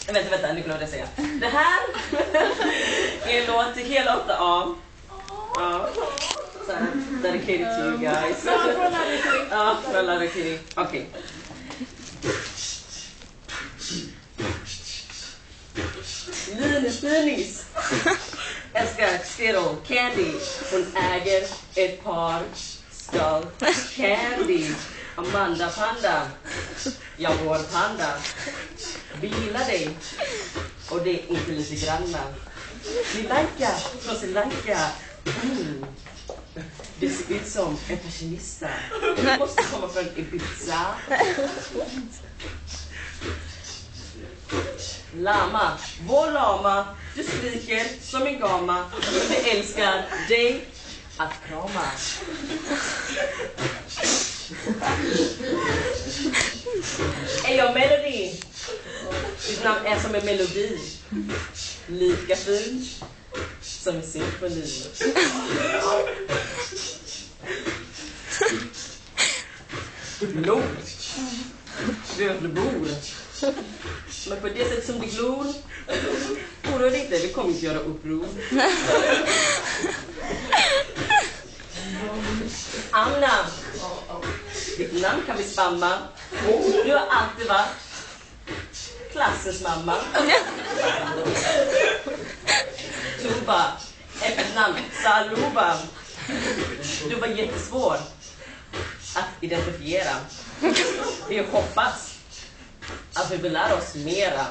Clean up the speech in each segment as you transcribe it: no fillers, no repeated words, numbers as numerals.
Vänta, nu glömde jag säga. Det här är en låt till hela 8A. Ja. Så här, dedicated to you guys. Ja, för alla Kitty. Okej. Linus älskar Skittle Candy. Hon äger ett par Skull Candy. Amanda Panda. Jag vår panda. Vi gillar dig. Och det är inte lite granna. Sri Lanka från Sri Lanka. Det ser ut som en fashionista. Du måste komma från Ibiza. Lama, vår lama. Du skriker som en gama. Vi älskar dig att krama. Är jag melodi? Ditt namn är som en melodi. Lika fin som en symfoni. Glor. Du bor. Men på det sätt som du glor, oroa dig inte, vi kommer inte göra uppror. Anna, ditt namn kan vi spamma. Du har alltid varit klassens mamma. Tuba, ett namn, Saluba. Du var jättesvår att identifiera. Vi hoppas att vi vill lära oss mera.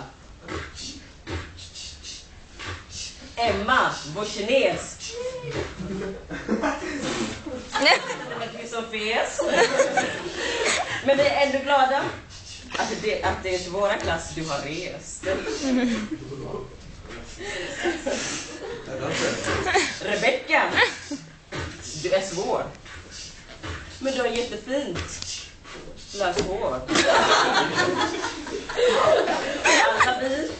Emma, vår kines. Det var du som fes. Men vi är ändå glada att det är till våra klass du har rest. Rebecca, du är svår. Men du har jättefint löst hår. Alla vi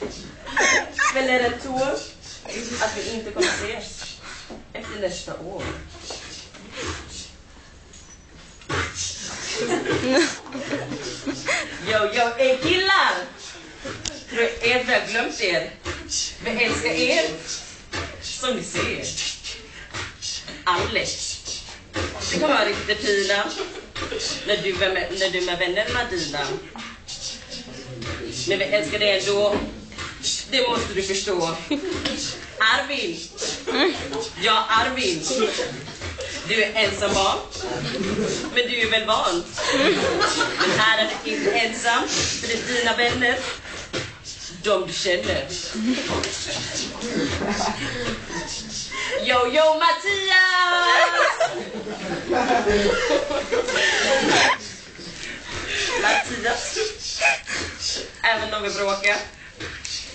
fäller en tår att vi inte kommer ses efter nästa år. Yo, killar! Tror jag vi har glömt er. Vi älskar er som ni ser. Alex. Det kommer vara riktigt fina när du är med vännerna dina. Men vi älskar dig ändå. Det måste du förstå. Arvin. Ja, Arvin. Du är ensam barn. Men du är väl van. Men här är du inte ensam. För det är dina vänner. De du känner. Yo, Mattias! Mattias. Även om vi bråkar.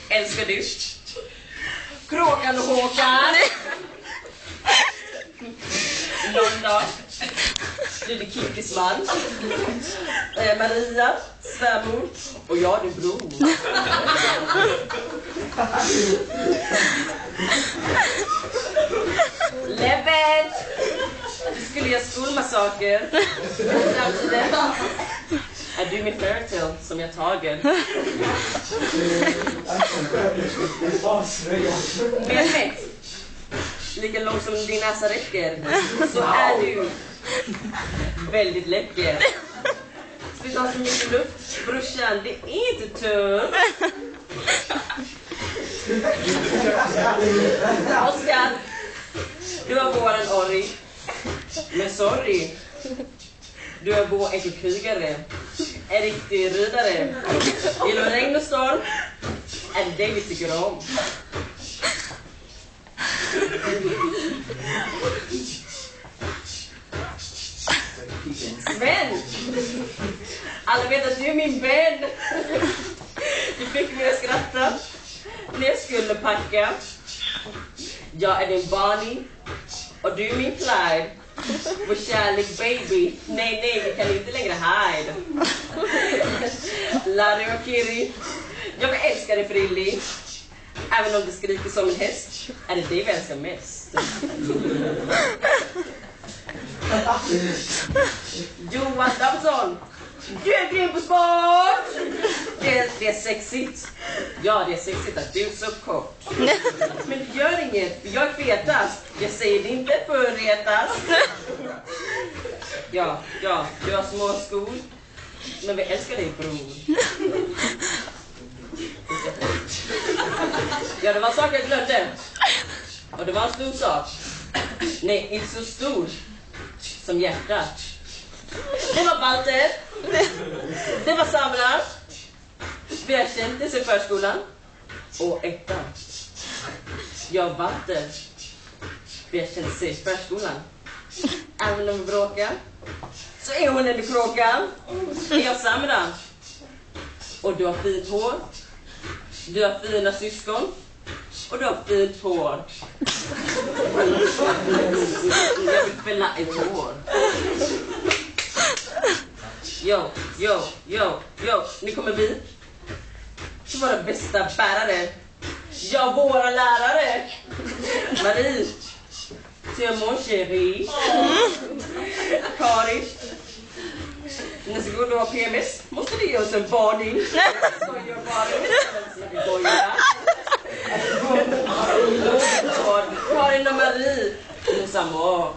Älskar du Kråkan och Håkan? Någon dag blir det Kickis man. Maria, svärmor. Och jag din bror. Leven! Du skulle göra skolmassaker. Framtiden är du min fairytale som jag tager. Med lika långt som din näsa räcker, så är du väldigt läcker. Sluta ha så mycket luft, brorsan, det är inte tufft. Oskar, du har våran orri. Men sorry, du är vår enkelkrigare. En riktig ridare. Gillar regn och storm, är det det vi tycker om. Sven, alla vet att du är min vän. Du fick mig att skratta när jag skulle packa. Jag är din Barney och du är min Clyde. Vår kärlek baby. Nej, vi kan inte längre hide. Larry och Kiri, jag älskar dig Frilly. Även om du skriker som en häst, är det vi älskar mest. Johan Damsson, Du är grym på sport! Det är sexigt. Ja, det är sexigt att du är så kort. Men det gör inget, jag är fetast. Jag säger det inte för att retas. Ja, du har små skor. Men vi älskar dig, bror. Ja, det var en sak jag glömde. Och det var en stor sak. Nej, inte så stor som hjärtat. Det var Walter. Det var Samra. Vi har känt oss i förskolan. Och ettan. Jag och Walter. Vi har känt oss i förskolan. Även om vi bråkar, så är hon en kråka. Jag Samra. Och du har fint hår. Du har fina syskon. Och du har fint hår. Jag vill fälla ett hår. Jo. Ni kommer bli våra bästa bärare. Ja, våra lärare. Marie. C'est mon chéri. Karin. Nästa gång du har PMS måste du ge oss en varning. Karin och Marie. Nu samma.